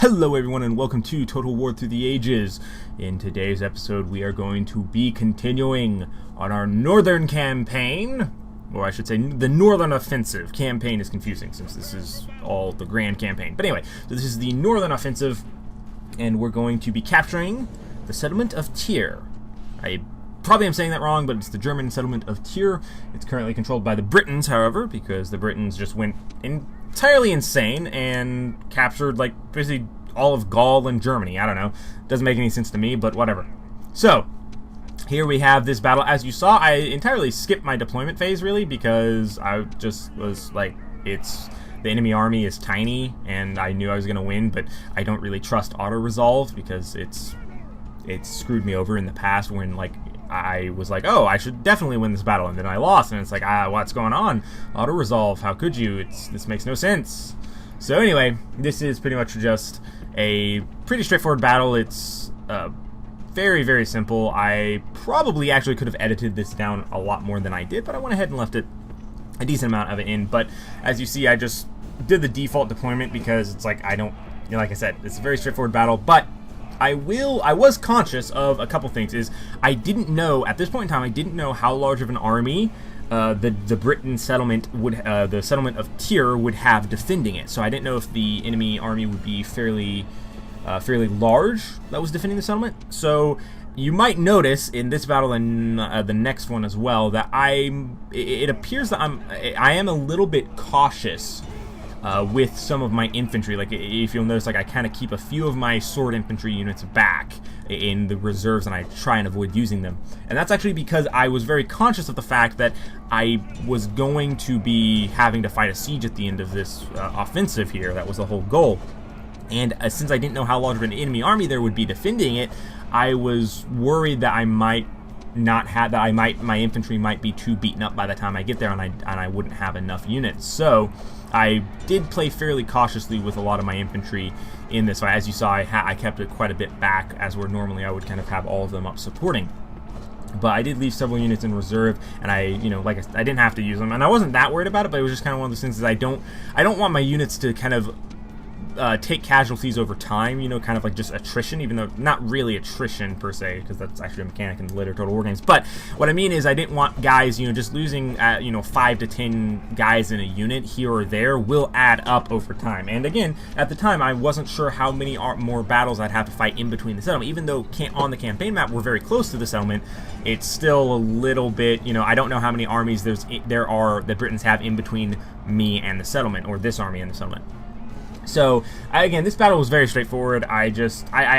Hello everyone and welcome to Total War Through the Ages. In today's episode we are going to be continuing on our northern campaign, or I should say the northern offensive. Campaign is confusing since this is all the grand campaign. But anyway, so this is the northern offensive and we're going to be capturing the settlement of Tyr. I probably am saying that wrong, but it's the German settlement of Tyr. It's currently controlled by the Britons, however, because the Britons just went entirely insane and captured like basically all of Gaul and Germany. I don't know, doesn't make any sense to me, but whatever. So here we have this battle. As you saw, I entirely skipped my deployment phase really because I just was like, the enemy army is tiny and I knew I was gonna win, but I don't really trust auto resolve because it's screwed me over in the past when like I was like, oh, I should definitely win this battle, and then I lost, and it's like, what's going on? Auto-resolve, how could you? This makes no sense. So anyway, this is pretty much just a pretty straightforward battle. It's very, very simple. I probably actually could have edited this down a lot more than I did, but I went ahead and left it a decent amount of it in. But as you see, I just did the default deployment because it's like, like I said, it's a very straightforward battle, but I was conscious of a couple things. I didn't know, at this point in time, I didn't know how large of an army the Britain settlement would, the settlement of Tyr would have defending it. So I didn't know if the enemy army would be fairly large that was defending the settlement. So you might notice in this battle and the next one as well that it appears that I am a little bit cautious with some of my infantry. Like, if you'll notice, like, I kind of keep a few of my sword infantry units back in the reserves and I try and avoid using them. And that's actually because I was very conscious of the fact that I was going to be having to fight a siege at the end of this offensive here. That was the whole goal. And since I didn't know how large of an enemy army there would be defending it, I was worried that I might not have my infantry might be too beaten up by the time I get there, and I wouldn't have enough units. So I did play fairly cautiously with a lot of my infantry in this. So as you saw, I kept it quite a bit back, as where normally I would kind of have all of them up supporting. But I did leave several units in reserve, and I didn't have to use them, and I wasn't that worried about it. But it was just kind of one of those things that I don't want my units to kind of take casualties over time, kind of like just attrition, even though not really attrition per se, because that's actually a mechanic in later Total War games. But what I mean is I didn't want guys, just losing 5 to 10 guys in a unit here or there will add up over time. And again, at the time I wasn't sure how many more battles I'd have to fight in between the settlement. Even though on the campaign map we're very close to the settlement, it's still a little bit, I don't know how many armies there are that Britons have in between me and the settlement, or this army and the settlement. So, again, this battle was very straightforward. I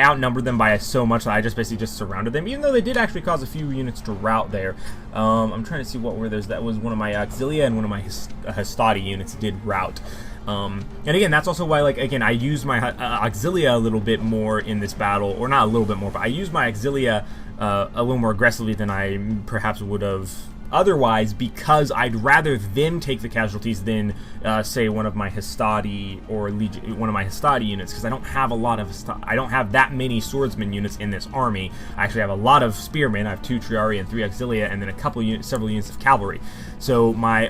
outnumbered them by so much that I just basically just surrounded them, even though they did actually cause a few units to rout there. I'm trying to see what were those. That was one of my Auxilia and one of my Hastati units did rout. And again, that's also why, like, again, I used my Auxilia a little bit more in this battle, or not a little bit more, but I used my Auxilia a little more aggressively than I perhaps would have otherwise, because I'd rather them take the casualties than, say, one of my Hastati or one of my Hastati units, because I don't have I don't have that many swordsman units in this army. I actually have a lot of spearmen. I have 2 Triarii and 3 Auxilia, and then several units of cavalry. So my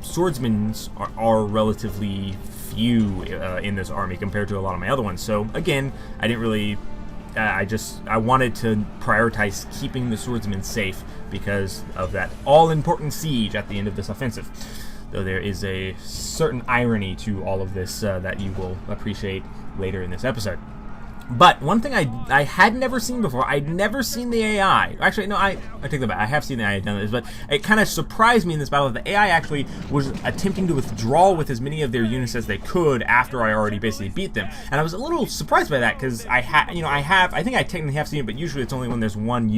swordsmen are relatively few in this army compared to a lot of my other ones. So again, I didn't really. I wanted to prioritize keeping the swordsmen safe because of that all-important siege at the end of this offensive. Though there is a certain irony to all of this that you will appreciate later in this episode. But one thing I had never seen before, I'd never seen the AI. Actually, no, I take that back. I have seen the AI done this, but it kind of surprised me in this battle that the AI actually was attempting to withdraw with as many of their units as they could after I already basically beat them. And I was a little surprised by that because I think I technically have seen it, but usually it's only when there's one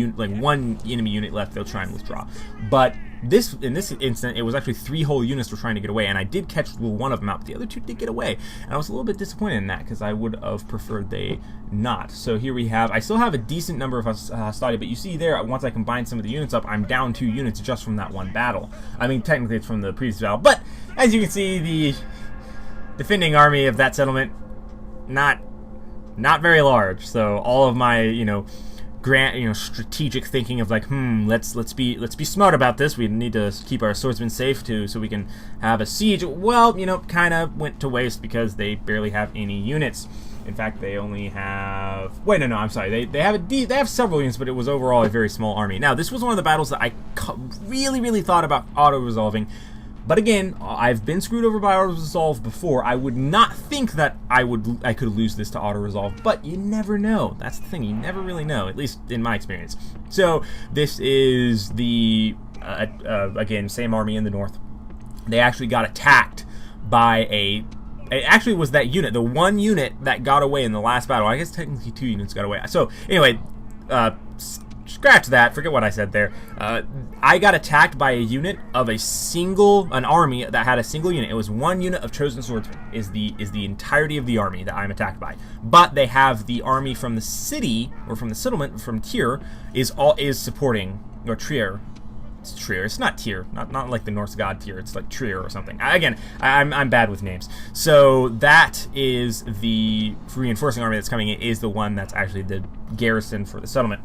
enemy unit left they'll try and withdraw. But in this instant, it was actually 3 whole units were trying to get away, and I did catch one of them out, but the other 2 did get away. And I was a little bit disappointed in that because I would have preferred they not. So here we have, I still have a decent number of Hastati, but you see there, once I combine some of the units up, I'm down 2 units just from that one battle. I mean, technically it's from the previous battle, but as you can see, the defending army of that settlement, not very large. So all of my, strategic thinking of like, let's be smart about this. We need to keep our swordsmen safe so we can have a siege. Well, kind of went to waste because they barely have any units. In fact, they only have... Wait, no, I'm sorry. They have several units, but it was overall a very small army. Now, this was one of the battles that I really thought about auto-resolving. But again, I've been screwed over by auto-resolve before. I would not think that I could lose this to auto-resolve, but you never know. That's the thing. You never really know, at least in my experience. So, this is the, again, same army in the north. They actually got attacked by it actually was that unit, the one unit that got away in the last battle. I guess technically 2 units got away. So, anyway, scratch that, forget what I said there. I got attacked by a unit of an army that had a single unit. It was 1 unit of chosen swordsmen, is the entirety of the army that I'm attacked by. But they have the army from the city, or from the settlement, from Tyr, is supporting, or Trier. It's Trier. It's not Tyr. Not like the Norse god Tyr. It's like Trier or something. Again, I'm bad with names. So that is the reinforcing army that's coming in, is the one that's actually the garrison for the settlement.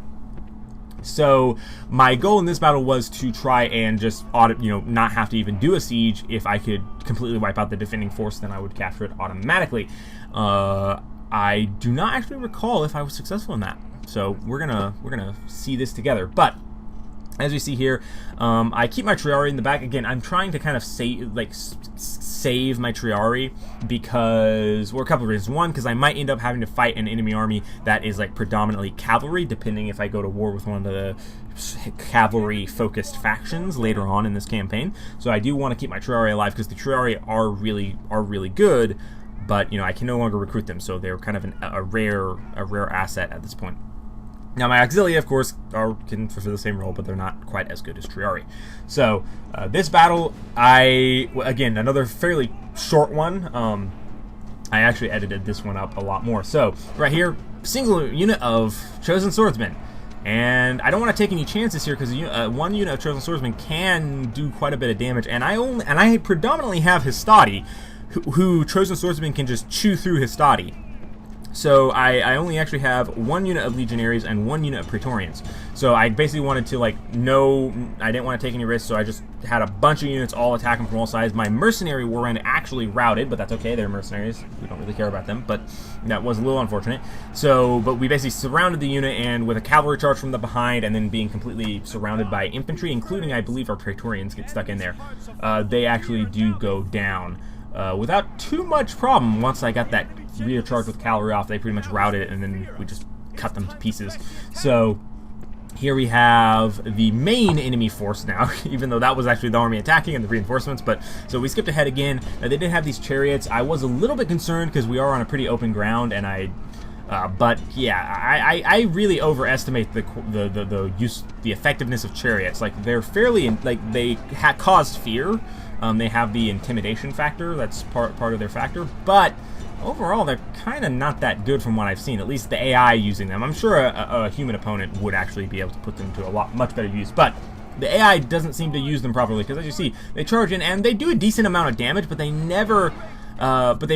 So my goal in this battle was to try and just not have to even do a siege. If I could completely wipe out the defending force, then I would capture it automatically. I do not actually recall if I was successful in that. So we're gonna see this together. But as we see here, I keep my Triari in the back. Again, I'm trying to kind of save my Triari because, well, a couple of reasons. One, because I might end up having to fight an enemy army that is like predominantly cavalry, depending if I go to war with one of the cavalry-focused factions later on in this campaign. So I do want to keep my Triari alive because the Triari are really good, but I can no longer recruit them, so they're kind of a rare asset at this point. Now, my Auxilia, of course, can fulfill the same role, but they're not quite as good as Triari. So, this battle, again, another fairly short one. I actually edited this one up a lot more. So, right here, single unit of chosen swordsmen. And I don't want to take any chances here because one unit of chosen swordsmen can do quite a bit of damage. And I predominantly have Hastati, who chosen swordsmen can just chew through Hastati. So I only actually have 1 unit of legionaries and 1 unit of praetorians. So I basically wanted to I didn't want to take any risks, so I just had a bunch of units all attacking from all sides. My mercenary war end actually routed, but that's okay, they're mercenaries. We don't really care about them, but that was a little unfortunate. So, but we basically surrounded the unit, and with a cavalry charge from the behind, and then being completely surrounded by infantry, including, I believe, our praetorians get stuck in there. They actually do go down without too much problem. Once I got that rear charge with cavalry off, they pretty much routed it, and then we just cut them to pieces. So here we have the main enemy force now, even though that was actually the army attacking and the reinforcements. But so we skipped ahead again. They did have these chariots. I was a little bit concerned because we are on a pretty open ground, and but yeah, I really overestimate the effectiveness of chariots. Like, they're fairly they cause fear. They have the intimidation factor. That's part of their factor, but overall, they're kind of not that good from what I've seen, at least the AI using them. I'm sure a human opponent would actually be able to put them to much better use, but the AI doesn't seem to use them properly, because as you see, they charge in, and they do a decent amount of damage, but they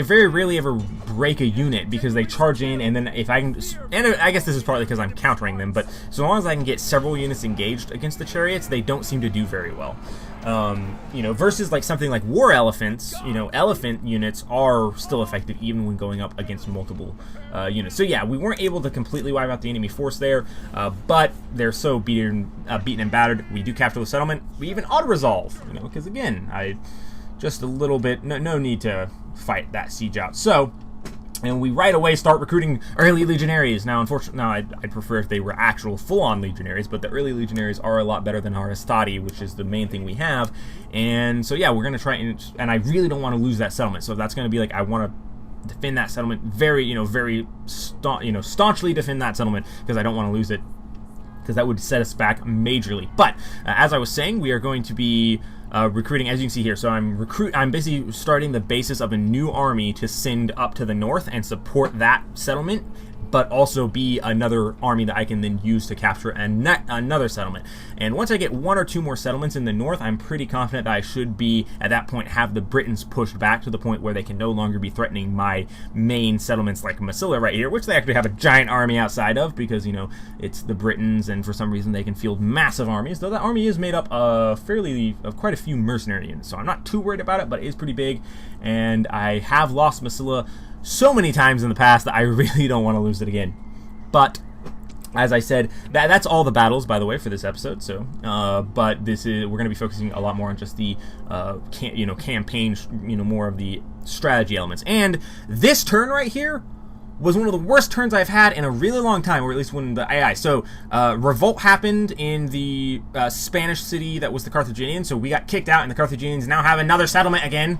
very rarely ever break a unit, because they charge in, and then if I can, and I guess this is partly because I'm countering them, but so long as I can get several units engaged against the chariots, they don't seem to do very well. Versus like something like war elephants, elephant units are still effective even when going up against multiple units. So yeah, we weren't able to completely wipe out the enemy force there, but they're so beaten and battered. We do capture the settlement. We even auto-resolve, because again, just a little bit, no need to fight that siege out. So, and we right away start recruiting early legionaries. Now, unfortunately, I'd prefer if they were actual full-on legionaries, but the early legionaries are a lot better than our Hastati, which is the main thing we have. And so, yeah, we're going to try, and I really don't want to lose that settlement. So that's going to be like, I want to defend that settlement very staunchly defend that settlement, because I don't want to lose it, because that would set us back majorly. But as I was saying, we are going to be recruiting, as you can see here. So I'm basically starting the basis of a new army to send up to the north and support that settlement, but also be another army that I can then use to capture another settlement. And once I get 1 or 2 more settlements in the north, I'm pretty confident that I should be, at that point, have the Britons pushed back to the point where they can no longer be threatening my main settlements like Peninsular right here, which they actually have a giant army outside of, because, it's the Britons, and for some reason they can field massive armies, though that army is made up of quite a few mercenary units, so I'm not too worried about it, but it is pretty big. And I have lost Massila so many times in the past that I really don't want to lose it again. But as I said, that's all the battles, by the way, for this episode. So, but we're going to be focusing a lot more on just the, campaign, more of the strategy elements. And this turn right here was one of the worst turns I've had in a really long time, or at least when the AI. So, revolt happened in the Spanish city that was the Carthaginians. So we got kicked out, and the Carthaginians now have another settlement again.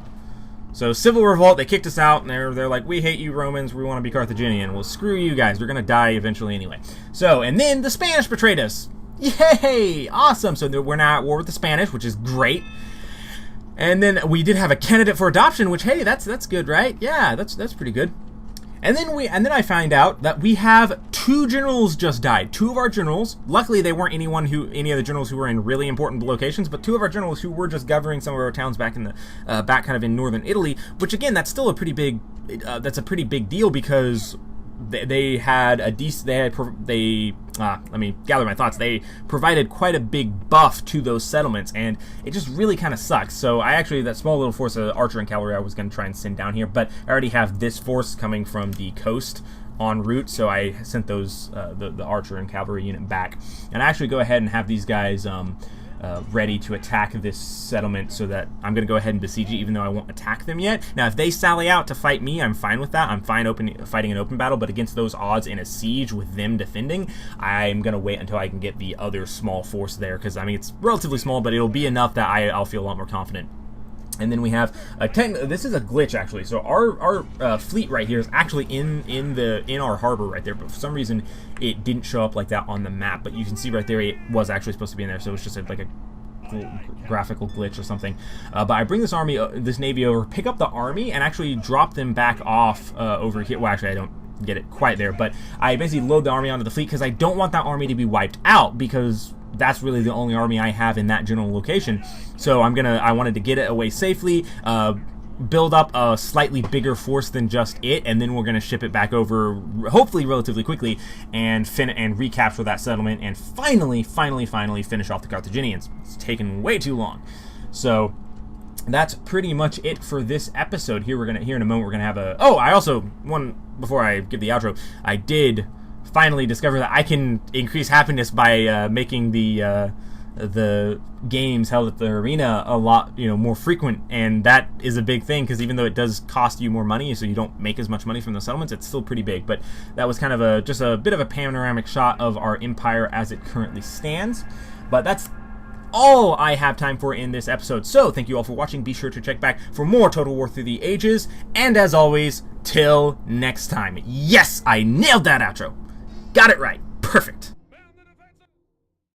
So civil revolt, they kicked us out, and they're like, we hate you Romans, we want to be Carthaginian. Well, screw you guys, we're going to die eventually anyway. So, and then the Spanish betrayed us. Yay! Awesome! So we're now at war with the Spanish, which is great. And then we did have a candidate for adoption, which, hey, that's good, right? Yeah, that's pretty good. And then I find out that we have 2 generals just died. 2 of our generals. Luckily, they weren't any of the generals who were in really important locations, but 2 of our generals who were just governing some of our towns back in the back kind of in northern Italy. Which again, that's still a pretty big. That's a pretty big deal because they had a decent. Let me gather my thoughts. They provided quite a big buff to those settlements, and it just really kind of sucks. So that small little force of archer and cavalry I was going to try and send down here, but I already have this force coming from the coast en route, so I sent those the archer and cavalry unit back, and I actually go ahead and have these guys ready to attack this settlement, so that I'm going to go ahead and besiege it, even though I won't attack them yet. Now, if they sally out to fight me, I'm fine with that. I'm fine fighting an open battle, but against those odds in a siege with them defending, I'm going to wait until I can get the other small force there, because, I mean, it's relatively small, but it'll be enough that I'll feel a lot more confident. And then we have this is a glitch actually. So our fleet right here is actually in our harbor right there, but for some reason it didn't show up like that on the map. But you can see right there it was actually supposed to be in there, so it's just like a graphical glitch or something. But I bring this navy over, pick up the army, and actually drop them back off over here. Well, actually I don't get it quite there, but I basically load the army onto the fleet because I don't want that army to be wiped out, because that's really the only army I have in that general location. So I wanted to get it away safely, build up a slightly bigger force than just it, and then we're going to ship it back over, hopefully relatively quickly, and recapture that settlement, and finally finish off the Carthaginians. It's taken way too long. So that's pretty much it for this episode. Here in a moment we're gonna have a. Oh, before I give the outro, I did finally discover that I can increase happiness by making the games held at the arena a lot more frequent, and that is a big thing, because even though it does cost you more money, so you don't make as much money from the settlements, it's still pretty big. But that was kind of just a bit of a panoramic shot of our empire as it currently stands. But that's all I have time for in this episode. So thank you all for watching. Be sure to check back for more Total War Through the Ages, and as always, till next time. Yes, I nailed that outro. Got it right. Perfect.